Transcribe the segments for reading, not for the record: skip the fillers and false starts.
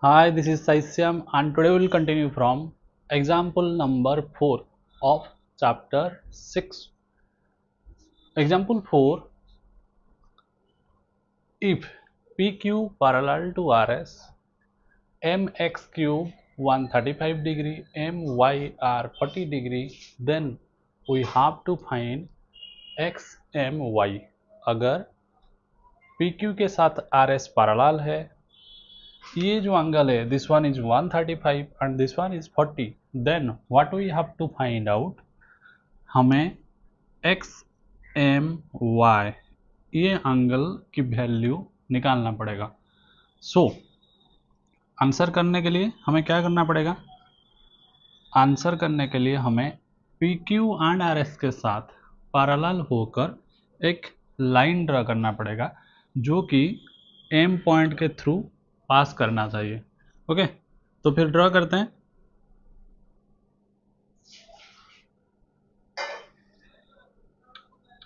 Hi, this is Saisyam and today we will continue from example number 4 of chapter 6. Example 4, if PQ parallel to RS, MX cube 135 degree, MYR 40 degree, then we have to find XMY. अगर PQ के साथ RS parallel है, ये जो angle है this one is 135 and this one is 40, then what we have to find out, हमें X M Y ये angle की वैल्यू निकालना पड़ेगा। सो आंसर करने के लिए हमें क्या करना पड़ेगा? आंसर करने के लिए हमें P Q and R S के साथ पैरेलल होकर एक लाइन ड्रा करना पड़ेगा जो कि एम पॉइंट के थ्रू पास करना चाहिए। ओके, तो फिर ड्रॉ करते हैं।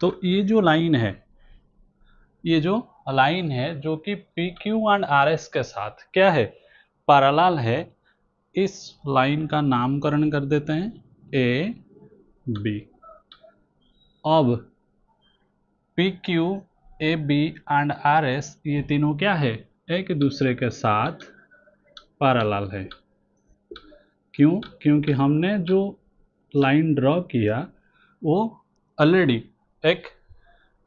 तो ये जो लाइन है, ये जो लाइन है जो कि P Q and R S के साथ क्या है, पैरेलल है, इस लाइन का नामकरण कर देते हैं ए बी। अब P Q A B and R S ये तीनों क्या है, एक दूसरे के साथ पैरेलल है। क्यों? क्योंकि हमने जो लाइन ड्रॉ किया वो ऑलरेडी एक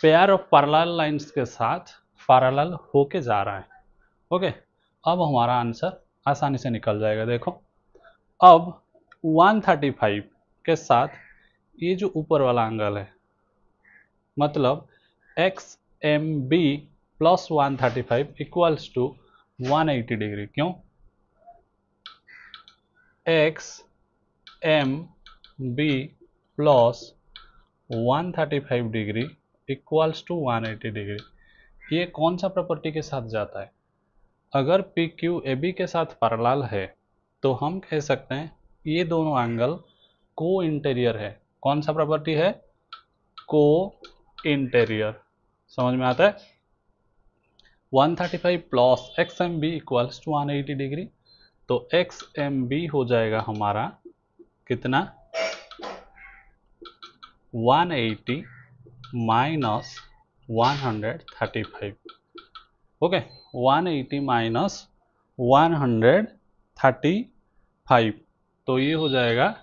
पेयर ऑफ पैरेलल लाइंस के साथ पैरेलल होके जा रहा है। ओके, अब हमारा आंसर आसानी से निकल जाएगा। देखो, अब 135 के साथ ये जो ऊपर वाला एंगल है, मतलब X M B plus 135 equals to 180 degree. क्यों? X M B plus 135 degree equals to 180 degree. ये कौन सा प्रॉपर्टी के साथ जाता है? अगर पी क्यू ए बी के साथ पैरेलल है तो हम कह सकते हैं ये दोनों एंगल को इंटीरियर है। कौन सा प्रॉपर्टी है? को इंटीरियर। समझ में आता है? 135 plus X M B equals to 180 degree, तो एक्स एम बी हो जाएगा हमारा कितना, 180 माइनस 135। ओके, 180 माइनस 135, तो ये हो जाएगा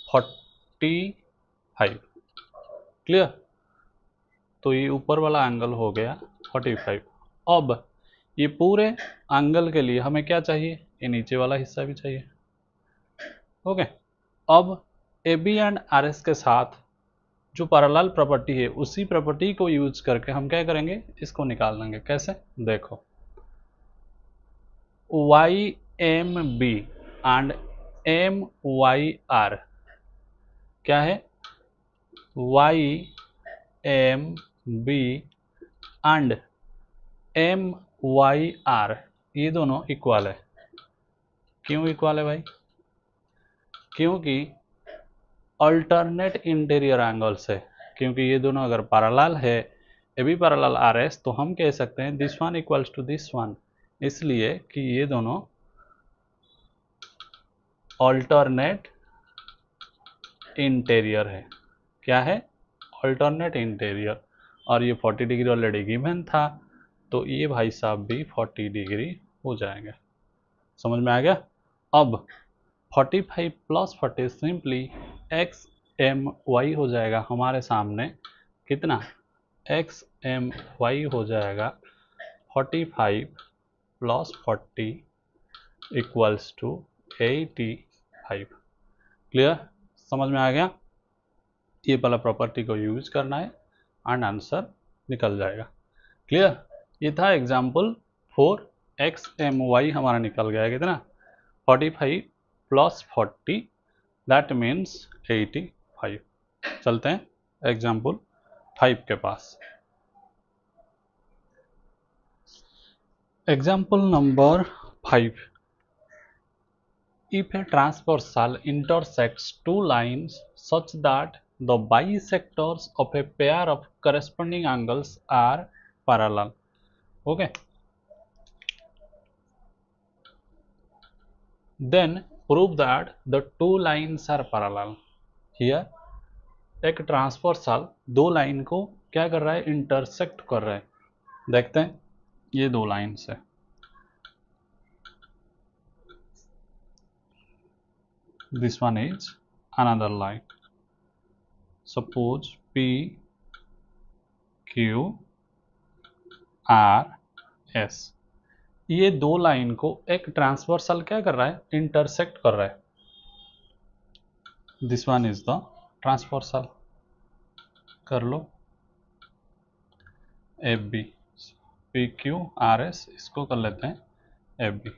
45। क्लियर? तो ये ऊपर वाला एंगल हो गया 45। अब ये पूरे एंगल के लिए हमें क्या चाहिए? ये नीचे वाला हिस्सा भी चाहिए। ओके, अब A B and R S के साथ जो पैरेलल प्रॉपर्टी है उसी प्रॉपर्टी को यूज करके हम क्या करेंगे, इसको निकाल लेंगे। कैसे? देखो, Y M B and M Y R क्या है? Y M B and M Y R ये दोनों इक्वल है। क्यों इक्वल है भाई? क्योंकि अल्टरनेट इंटीरियर एंगल्स है। क्योंकि ये दोनों अगर पैरेलल है, A B parallel R S, तो हम कह सकते हैं this one equals to this one, इसलिए कि ये दोनों अल्टरनेट इंटीरियर है। क्या है? Alternate interior. और ये 40 डिग्री ऑलरेडी गिवन था, तो ये भाई साहब भी 40 डिग्री हो जाएंगे। समझ में आ गया? अब 45 plus 40 simply X M Y हो जाएगा हमारे सामने कितना, एक्स एम वाई हो जाएगा 45 प्लस 40 इक्वल्स टू 85। क्लियर? समझ में आ गया? ये वाला प्रॉपर्टी को यूज करना है एंड आंसर निकल जाएगा। क्लियर? ये था एग्जाम्पल 4। एक्स एम वाई हमारा निकल गया कितना, 45 प्लस 40 दैट मीन्स 85। चलते हैं एग्जाम्पल 5 के पास। Example number 5, if a transversal intersects two lines such that the bisectors of a pair of corresponding angles are parallel. Okay, then prove that the two lines are parallel. Here एक transversal दो line को क्या कर रहा है, intersect कर रहा है। देखते हैं, ये दो लाइन्स है, this one is another line, suppose P Q R S। ये दो लाइन को एक ट्रांसवर्सल क्या कर रहा है, इंटरसेक्ट कर रहा है। This one is the transversal, कर लो FB, PQRS इसको कर लेते हैं FB,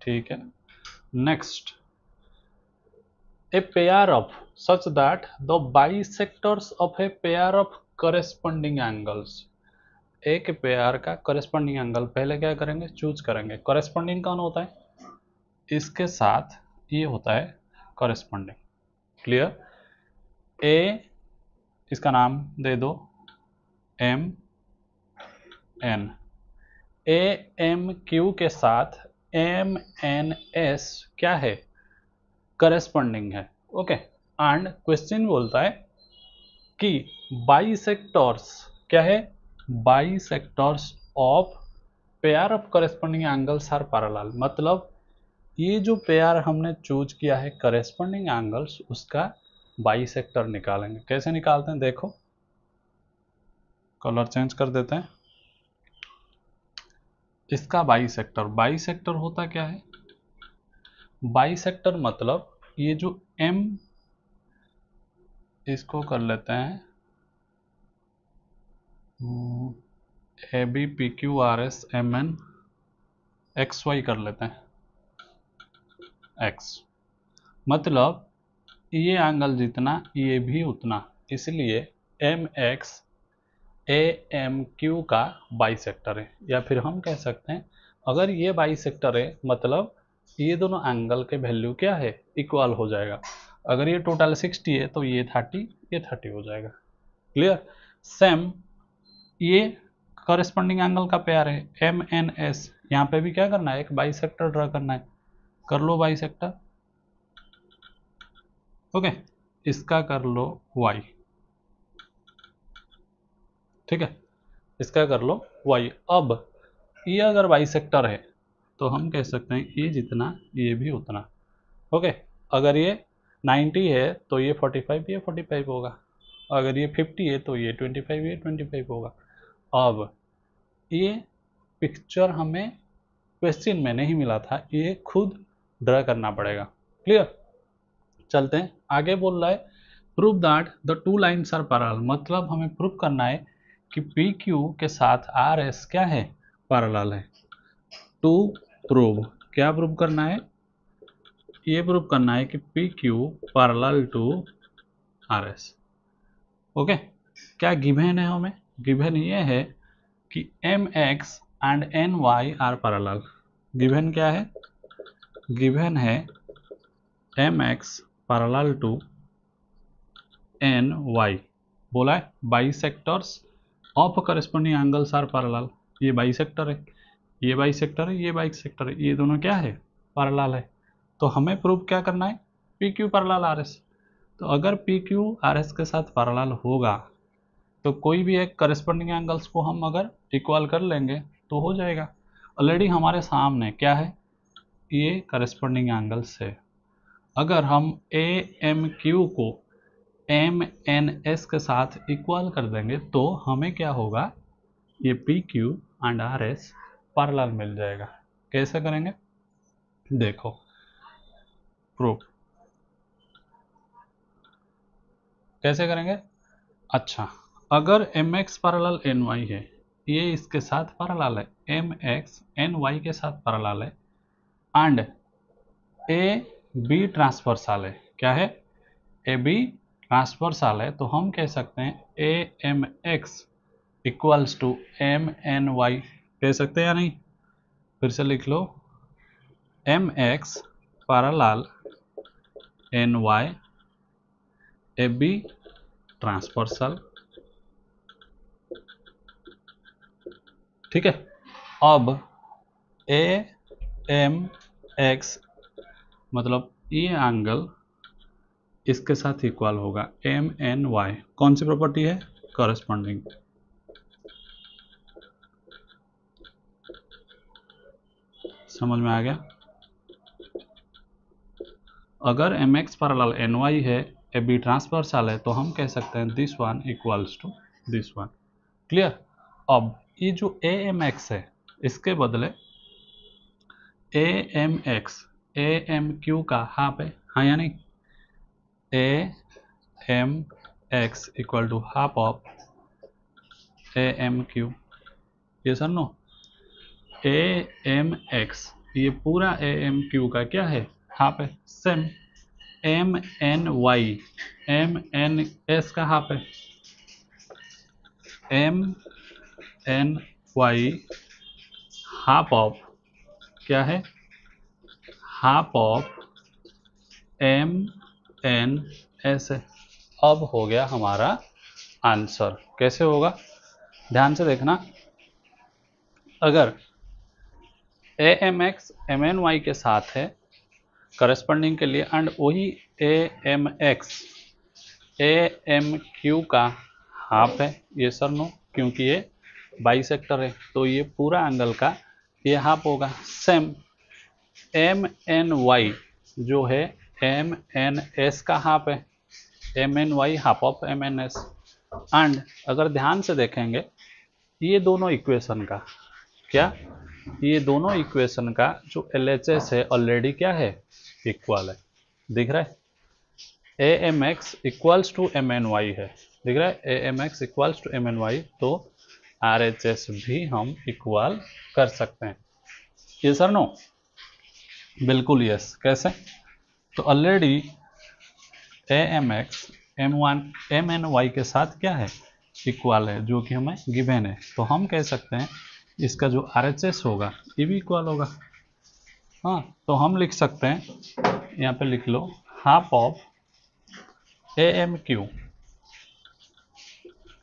ठीक है। Next, a pair of such that the bisectors of a pair of corresponding angles. एक पेयर का करेस्पॉन्डिंग एंगल पहले क्या करेंगे, चूज करेंगे। करेस्पॉन्डिंग कौन होता है, इसके साथ ये होता है करेस्पॉन्डिंग। क्लियर। ए, इसका नाम दे दो M N, A M Q के साथ M N S क्या है, करेस्पॉन्डिंग है। ओके। एंड क्वेश्चन बोलता है कि बाइसेक्टर्स क्या है, bisectors of pair of corresponding angles are parallel. मतलब ये जो पेयर हमने चूज किया है करेस्पॉन्डिंग एंगल्स, उसका बाइसेक्टर निकालेंगे। कैसे निकालते हैं देखो, कलर चेंज कर देते हैं। इसका बाइसेक्टर, बाइसेक्टर होता क्या है, बाइसेक्टर मतलब ये जो M, इसको कर लेते हैं AB PQRS MN XY कर लेते हैं X। मतलब ये एंगल जितना ये भी उतना, इसलिए MX AMQ का बाइसेक्टर है। या फिर हम कह सकते हैं अगर ये बाइसेक्टर है मतलब ये दोनों एंगल के वैल्यू क्या है, इक्वल हो जाएगा। अगर ये टोटल 60 है तो ये 30, ये 30 हो जाएगा। क्लियर। सेम ये करस्पॉन्डिंग एंगल का पेयर है MNS, यहाँ पे भी क्या करना है, एक बाइसेक्टर ड्रा करना है। कर लो बाइसेक्टर। ओके, इसका कर लो Y, ठीक है, इसका कर लो Y। अब ये अगर बाइसेक्टर है तो हम कह सकते हैं ये जितना ये भी उतना। ओके। अगर ये 90 है तो ये 45, ये 45 होगा। अगर ये 50 है तो ये 25, ये 25 होगा। अब ये पिक्चर हमें क्वेश्चन में नहीं मिला था, ये खुद ड्रा करना पड़ेगा। क्लियर। चलते हैं आगे। बोल रहा है prove that the two lines are parallel. मतलब हमें प्रूव करना है कि पी क्यू के साथ आर एस क्या है, पैरेलल है। टू प्रूव, क्या प्रूव करना है, ये प्रूव करना है कि P Q parallel to R S. Okay. क्या गिवन है हमें, गिवन ये है कि M X and N Y are parallel. Given क्या है, गिवन है M X parallel to N Y. बोला है bisectors of corresponding angles are parallel. ये बाइसेक्टर है, ये बाइसेक्टर है, ये बाइसेक्टर है, ये दोनों क्या है, पैरेलल है। तो हमें प्रूव क्या करना है, P Q parallel R S. तो अगर पी क्यू आर एस के साथ पैरेलल होगा तो कोई भी एक करस्पॉन्डिंग एंगल्स को हम अगर इक्वल कर लेंगे तो हो जाएगा। ऑलरेडी हमारे सामने क्या है, ये करस्पॉन्डिंग एंगल्स है। अगर हम ए एम क्यू को एम एन एस के साथ इक्वल कर देंगे तो हमें क्या होगा, ये P Q and R S parallel मिल जाएगा। कैसे करेंगे देखो, प्रूफ कैसे करेंगे। अच्छा, अगर M X parallel N Y है, ये इसके साथ पैरेलल है, एम एक्स एन वाई के साथ पैरेलल है, एंड ए बी ट्रांसवर्सल है। क्या है, ए बी ट्रांसवर्सल है। तो हम कह सकते हैं A M X equals to M N Y, कह सकते हैं या नहीं। फिर से लिख लो, M X parallel N Y A B transversal, ठीक है। अब ए एम एक्स मतलब ये एंगल इसके साथ इक्वल होगा MNY। कौन सी प्रॉपर्टी है? कॉरेस्पॉन्डिंग। समझ में आ गया? अगर MX पैरेलल NY है, AB ट्रांसवर्सल है, तो हम कह सकते हैं this one equals to this one. Clear? अब ये जो AMX है इसके बदले AMQ का हाफ है, हाँ या नहीं? AMX equal to half of AMQ, yes or no? AMX ये पूरा AMQ का क्या है? हाफ है। सेम MNS का हाफ है। MNY हाफ ऑफ क्या है? हाफ ऑफ MNS है। अब हो गया हमारा आंसर। कैसे होगा? ध्यान से देखना। अगर AMX MNY के साथ है करस्पॉन्डिंग के लिए, एंड वही AMX AMQ का हाफ है, ये सर नो, क्योंकि ये बाइसेक्टर है, तो ये पूरा एंगल का ये हाफ होगा। सेम MNY जो है MNS का हाफ है, MNY half of MNS। And अगर ध्यान से देखेंगे ये दोनों इक्वेशन का क्या, ये दोनों इक्वेशन का जो LHS है ऑलरेडी क्या है? इक्वल है। दिख रहा है? AMX इक्वल्स टू MNY है, दिख रहा है? AMX इक्वल्स टू MNY, तो RHS भी हम इक्वल कर सकते हैं। ये सर नो? बिल्कुल यस। कैसे? तो ऑलरेडी AMX MNY के साथ क्या है? इक्वल है, जो कि हमें गिवन है। तो हम कह सकते हैं इसका जो RHS होगा ये भी इक्वल होगा। हाँ, तो हम लिख सकते हैं, यहाँ पे लिख लो, half of AMQ,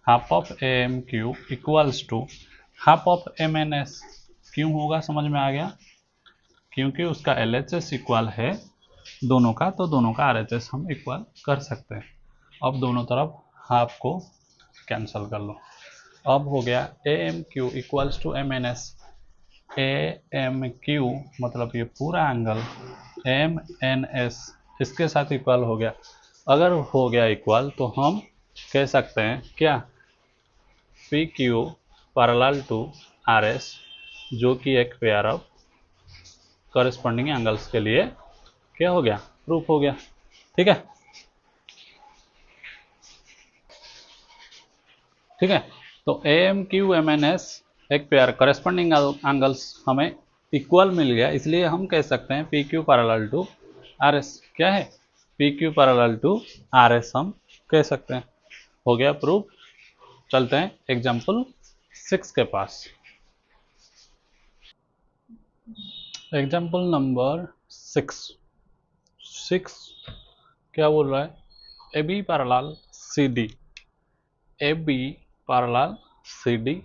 half of AMQ equals to half of MNS। क्यों होगा? समझ में आ गया? क्योंकि उसका LHS इक्वल है दोनों का, तो दोनों का RHS हम इक्वल कर सकते हैं। अब दोनों तरफ हाफ को कैंसिल कर लो। अब हो गया AMQ equals to MNS। AMQ मतलब ये पूरा एंगल MNS इसके साथ इक्वल हो गया। अगर हो गया इक्वल तो हम कह सकते हैं क्या? PQ पैरेलल टू RS, जो कि एक पेयर ऑफ कॉरेस्पॉन्डिंग एंगल्स के लिए क्या हो गया? प्रूफ हो गया। ठीक है? ठीक है, तो AMQ MNS एक पेयर कॉरेस्पॉन्डिंग एंगल्स हमें इक्वल मिल गया, इसलिए हम कह सकते हैं PQ पैरेलल टू RS। क्या है? PQ पैरेलल टू RS हम कह सकते हैं। हो गया प्रूफ। चलते हैं एग्जाम्पल 6 के पास। एग्जाम्पल नंबर 6 क्या बोल रहा है? AB parallel CD, AB parallel CD,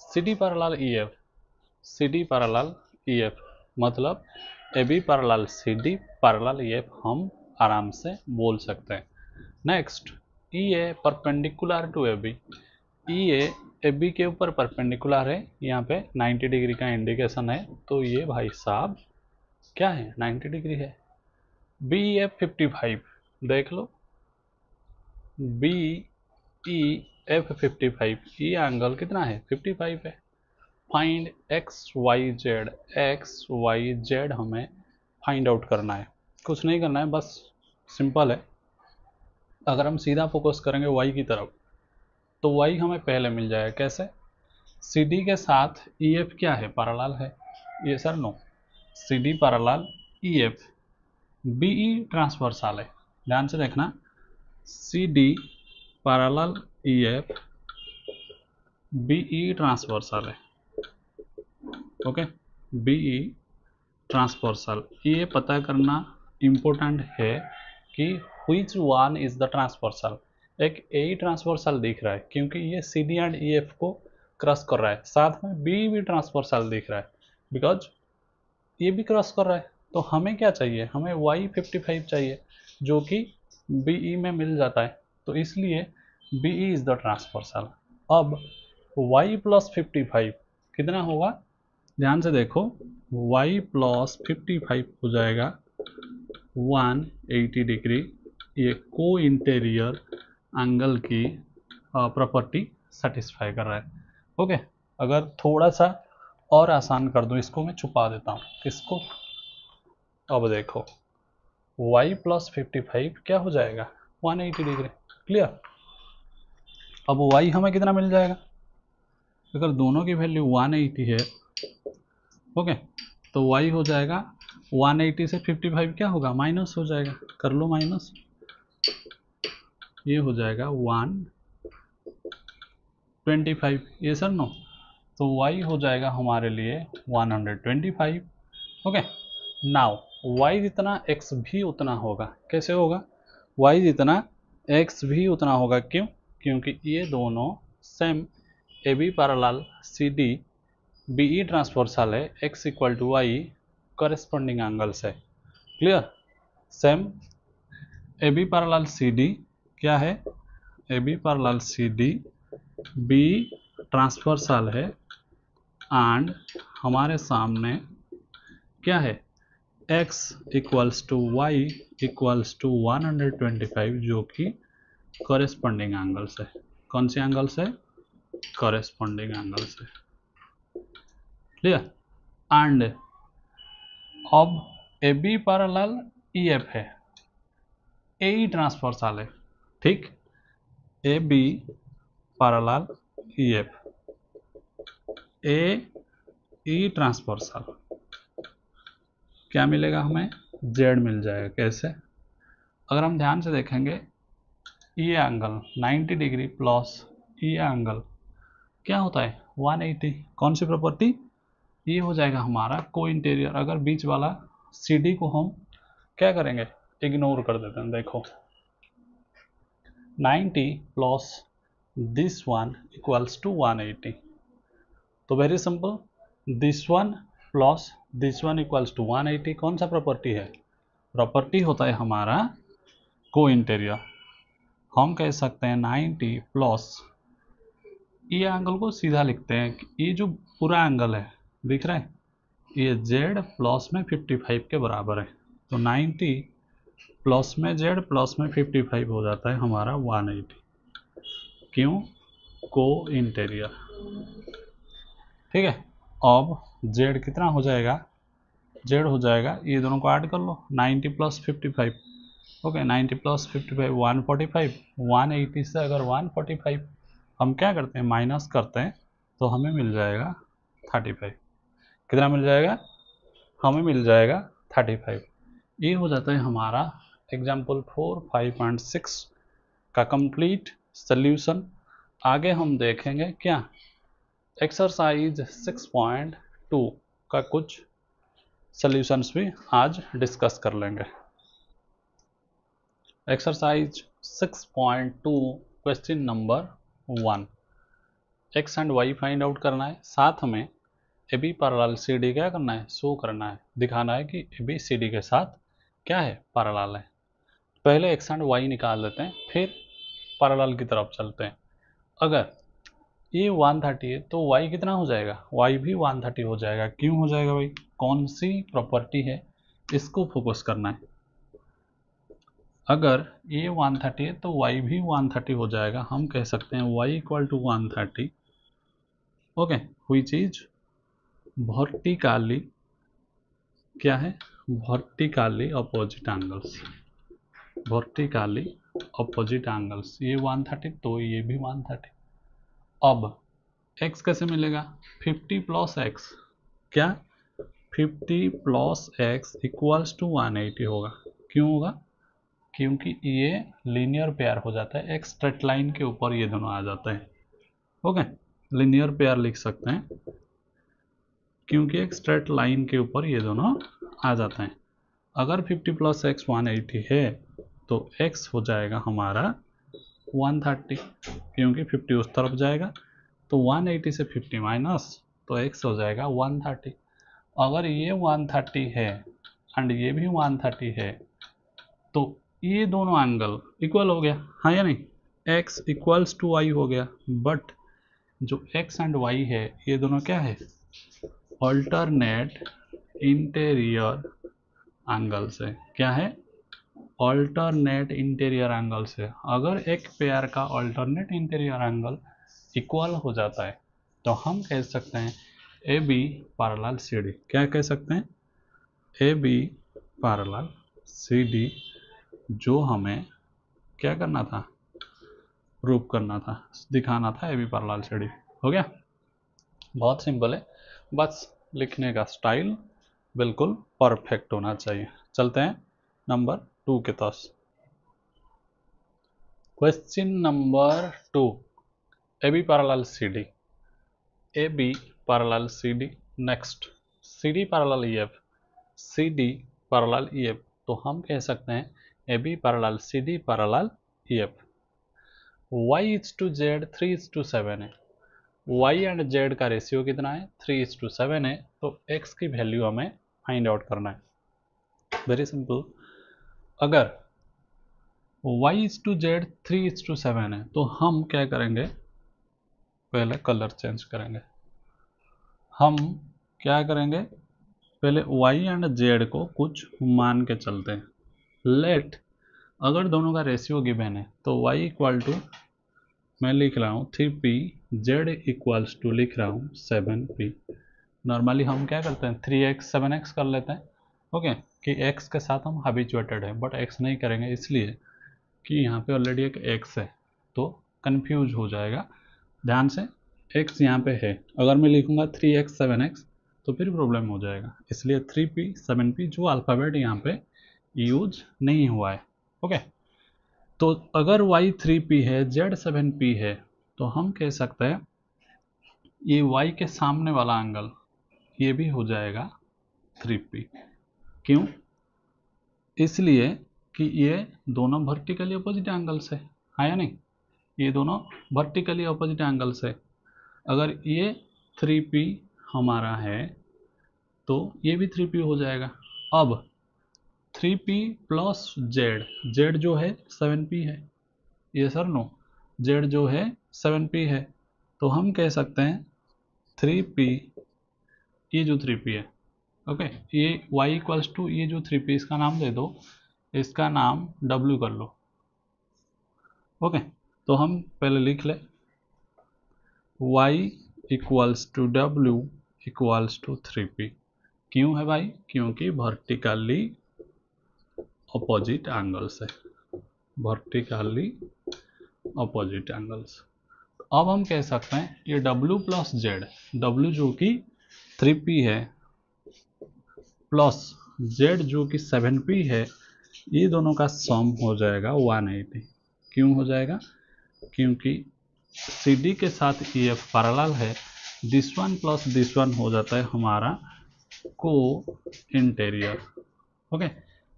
CD parallel EF, CD parallel EF, मतलब AB parallel CD parallel EF हम आराम से बोल सकते हैं। Next, EA perpendicular to AB, EA AB के ऊपर परपेंडिकुलर है, यहाँ पे 90 डिग्री का इंडिकेशन है, तो ये भाई साहब क्या है? 90 डिग्री है। BEF 55, देख लो, BEF 55, ये एंगल कितना है? 55 है। फाइंड एक्स वाई जेड हमें फाइंड आउट करना है। कुछ नहीं करना है, बस सिंपल है। अगर हम सीधा फोकस करेंगे y की तरफ तो y हमें पहले मिल जाएगा। कैसे? CD के साथ EF क्या है? पैरेलल है। Yes or no, CD parallel EF, BE transversal है। ध्यान से देखना, CD parallel EF, BE transversal है। ओके, BE ट्रांसवर्सल, ये पता करना इम्पोर्टेंट है कि which one is the transversal. एक AE ट्रांसवर्सल दिख रहा है क्योंकि ये CD एंड EF को क्रॉस कर रहा है, साथ में BE भी ट्रांसवर्सल दिख रहा है बिकॉज ये भी क्रॉस कर रहा है। तो हमें क्या चाहिए, हमें y 55 चाहिए जो कि BE में मिल जाता है, तो इसलिए BE इज द ट्रांसवर्सल। अब y प्लस 55 कितना होगा, ध्यान से देखो, y प्लस 55 हो जाएगा 180 डिग्री। ये को इंटीरियर एंगल की प्रॉपर्टी सेटिस्फाई कर रहा है। ओके, अगर थोड़ा सा और आसान कर दूं, इसको मैं छुपा देता हूँ, किसको, अब देखो y प्लस 55 क्या हो जाएगा 180 डिग्री। क्लियर। अब y हमें कितना मिल जाएगा, अगर दोनों की वैल्यू 180 है, ओके, तो y हो जाएगा 180 से 55 क्या होगा, माइनस हो जाएगा, कर लो माइनस, ये हो जाएगा 125, ये सर नो, तो y हो जाएगा हमारे लिए 125। ओके, नाउ y जितना x भी उतना होगा, कैसे होगा, y जितना x भी उतना होगा, क्यों, क्योंकि ये दोनों same AB parallel CD BE transversal है, x equal to y corresponding angles है। Clear. Same AB parallel CD क्या है, AB parallel CD BE transversal है, एंड हमारे सामने क्या है, x equals to y equals to 125 जो कि कॉरेस्पॉन्डिंग एंगल्स है। कौन सी एंगल्स है, कॉरेस्पॉन्डिंग एंगल्स है। क्लियर। एंड अब AB पैरेलल EF है, AE ट्रांसवर्सल है, ठीक, AB parallel EF AE transversal, क्या मिलेगा हमें, Z मिल जाएगा। कैसे, अगर हम ध्यान से देखेंगे, ये एंगल 90 डिग्री प्लस ये एंगल क्या होता है 180, कौन सी प्रॉपर्टी, ये हो जाएगा हमारा को इंटीरियर। अगर बीच वाला CD को हम क्या करेंगे, इग्नोर कर देते हैं, देखो 90 plus this one equals to 180, तो very simple, this one plus this one equals to 180, कौन सा प्रॉपर्टी है, प्रॉपर्टी होता है हमारा को इंटीरियर। हम कह सकते हैं 90 प्लस, ये एंगल को सीधा लिखते हैं, ये जो पूरा एंगल है दिख रहा है, ये Z प्लस में 55 के बराबर है, तो 90 प्लस में Z प्लस में 55 हो जाता है हमारा 180, क्यों, को इंटीरियर। ठीक है, अब Z कितना हो जाएगा, Z हो जाएगा, ये दोनों को ऐड कर लो, 90 प्लस 55, ओके, 90 प्लस 55 145, 180 से अगर 145 हम क्या करते हैं माइनस करते हैं, तो हमें मिल जाएगा 35, कितना मिल जाएगा, हमें मिल जाएगा 35। ये हो जाता है हमारा एग्जाम्पल 4, 5 एंड 6 का कंप्लीट सल्यूशन। आगे हम देखेंगे क्या, एक्सरसाइज 6.2 का कुछ सल्यूशंस भी आज डिस्कस कर लेंगे। Exercise 6.2 question number 1, X and Y find out करना है, साथ में AB पैरेलल CD क्या करना है, शो करना है, दिखाना है कि AB CD के साथ क्या है, पैरेलल है। पहले एक्स एंड वाई निकाल लेते हैं, फिर पैरेलल की तरफ चलते हैं। अगर ये 130 है तो y कितना हो जाएगा, y भी 130 हो जाएगा, क्यों हो जाएगा भाई, कौन सी प्रॉपर्टी है, इसको फोकस करना है। अगर ये 130 है तो y भी 130 हो जाएगा, हम कह सकते हैं y equal to 130, okay, which is vertically क्या है, vertically opposite angles, vertically opposite angles, ये 130 तो ये भी 130। अब x कैसे मिलेगा, 50 प्लस एक्स, क्या 50 प्लस एक्स इक्वल्स टू 180 होगा, क्यों होगा, क्योंकि ये लीनियर पेयर हो जाता है, एक स्ट्रेट लाइन के ऊपर ये दोनों आ जाते हैं, ओके, लीनियर पेयर लिख सकते हैं क्योंकि एक स्ट्रेट लाइन के ऊपर ये दोनों आ जाते हैं। अगर 50 प्लस एक्स 180 है तो x हो जाएगा हमारा 130, क्योंकि 50 उस तरफ जाएगा, तो 180 से 50 माइनस, तो x हो जाएगा 130। अगर ये 130 है एंड ये भी 130 है, तो ये दोनों एंगल इक्वल हो गया, हाँ या नहीं? x इक्वल्स टू y हो गया, बट जो x एंड y है ये दोनों क्या है? ऑल्टरनेट इंटीरियर एंगल से। क्या है? ऑल्टरनेट इंटीरियर एंगल से। अगर एक पेयर का ऑल्टरनेट इंटीरियर एंगल इक्वल हो जाता है तो हम कह सकते हैं A B parallel C D. क्या कह सकते हैं? A B parallel C D, जो हमें क्या करना था? प्रूव करना था, दिखाना था A B parallel C D. हो गया? बहुत सिंपल है, बस लिखने का स्टाइल बिल्कुल परफेक्ट होना चाहिए। चलते हैं नंबर 2 के पास। Question number 2, A B parallel C D. A B parallel C D. Next C D parallel E F. C D parallel E F, तो हम कह सकते हैं A B parallel C D parallel E F. Y is to Z 3:7 है। Y and Z का ratio कितना है? 3:7 है, तो एक्स की वैल्यू हमें फाइंड आउट करना है। Very simple. अगर y इज टू जेड 3:7 है तो हम क्या करेंगे? पहले कलर चेंज करेंगे। हम क्या करेंगे? पहले y एंड z को कुछ मान के चलते हैं। लेट, अगर दोनों का रेशियो गिवन है तो y इक्वल टू, मैं लिख रहा हूँ 3p, z इक्वल्स टू लिख रहा हूँ 7p। नॉर्मली हम क्या करते हैं? 3x 7x कर लेते हैं, ओके, कि x के साथ हम हैबिचुएटेड है, बट x नहीं करेंगे इसलिए कि यहाँ पे ऑलरेडी एक x है तो कंफ्यूज हो जाएगा। ध्यान से, x यहाँ पे है, अगर मैं लिखूँगा 3x 7x तो फिर प्रॉब्लम हो जाएगा, इसलिए 3p 7p जो अल्फ़ाबेट यहाँ पे यूज नहीं हुआ है। ओके, तो अगर y 3p है, z 7p है, तो हम कह सकते हैं ये y के सामने वाला एंगल ये भी हो जाएगा 3p। क्यों? इसलिए कि ये दोनों वर्टिकली अपोजिट एंगल्स है, हाँ या नहीं? ये दोनों वर्टिकली अपोजिट एंगल्स है। अगर ये 3p हमारा है तो ये भी 3p हो जाएगा। अब 3p प्लस z जो है 7p है, ये सर नो, z जो है 7p है, तो हम कह सकते हैं 3p, ये जो 3p है, ओके, ये y इक्वल्स टू ये जो 3p, इसका नाम दे दो, इसका नाम w कर लो। ओके, तो हम पहले लिख ले y equals to w equals to 3p। क्यों है भाई? क्योंकि वर्टिकली अपोजिट एंगल्स है, वर्टिकली अपोजिट एंगल्स। अब हम कह सकते हैं ये w प्लस z, w जो कि 3p है प्लस z जो कि 7p है, ये दोनों का सम हो जाएगा 180। क्यों हो जाएगा? क्योंकि CD के साथ EF पैरेलल है, this one plus this one हो जाता है हमारा co interior. Okay,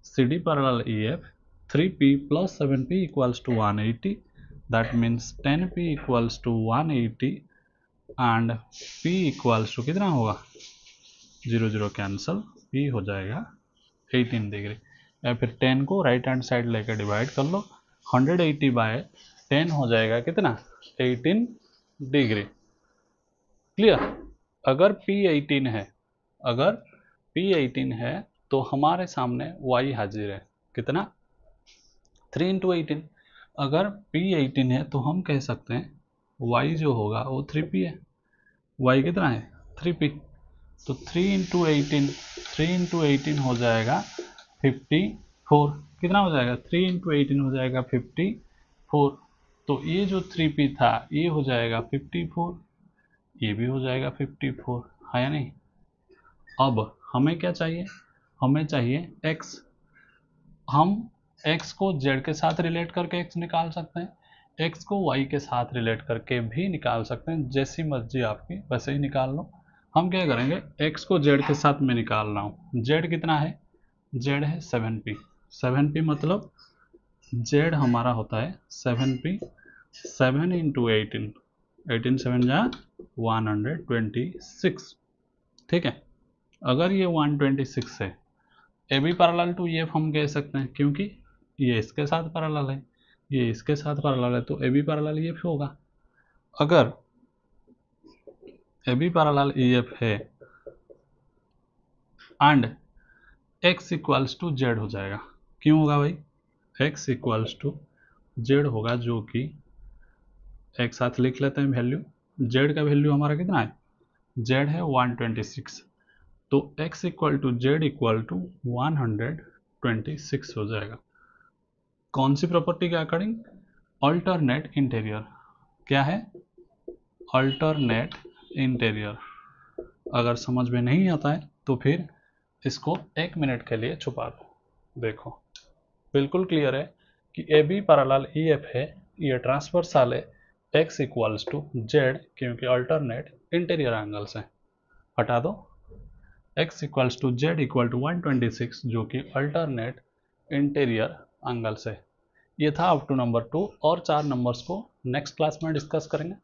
CD parallel EF 3p plus 7p equals to 180, that means 10p equals to 180 and p equals to कितना होगा? 0 0 कैंसल, p हो जाएगा 18 डिग्री। या फिर 10 को राइट हैंड साइड लेकर डिवाइड कर लो, 180 बाय 10 हो जाएगा कितना? 18 डिग्री। क्लियर? अगर p 18 है, अगर p 18 है तो हमारे सामने y हाजिर है, कितना? 3 इंटू 18। अगर p 18 है तो हम कह सकते हैं y जो होगा वो 3p है। y कितना है? 3p। तो 3 इंटू 18, 3 इंटू 18 हो जाएगा 54। कितना हो जाएगा? 3 इंटू 18 हो जाएगा 54। तो ये जो 3p था ये हो जाएगा 54, ये भी हो जाएगा 54, है या नहीं? अब हमें क्या चाहिए? हमें चाहिए x। हम x को z के साथ रिलेट करके x निकाल सकते हैं, x को y के साथ रिलेट करके भी निकाल सकते हैं, जैसी मर्जी आपकी वैसे ही निकाल लो। हम क्या करेंगे? x को z के साथ में निकाल रहा हूँ। z कितना है? z है 7p। 7p मतलब z हमारा होता है 7p। 7 इंटू 18, 18 7 जा 126। ठीक है, अगर ये 126 है A B parallel to E F हम कह सकते हैं क्योंकि ये इसके साथ पैरेलल है, ये इसके साथ पैरेलल है, तो A B parallel E F होगा। अगर A B parallel E F है and x equals to Z हो जाएगा। क्यों होगा भाई? x इक्वल्स टू जेड होगा, जो कि एक साथ लिख लेते हैं वैल्यू। z का वैल्यू हमारा कितना है? z है 126, तो x equal to Z equal to 126 हो जाएगा। कौन सी प्रॉपर्टी के अकॉर्डिंग? Alternate interior. क्या है? Alternate interior. अगर समझ में नहीं आता है तो फिर इसको 1 मिनट के लिए छुपा दो। देखो बिल्कुल क्लियर है कि A B parallel E F है, ये ट्रांसवर्सल है, x इक्वल्स टू जेड क्योंकि अल्टरनेट इंटीरियर एंगल्स हैं। हटा दो, x equals to Z equal to 126 जो कि अल्टरनेट इंटीरियर एंगल्स है। ये था अप टू नंबर 2 और 4 नंबर्स को नेक्स्ट क्लास में डिस्कस करेंगे।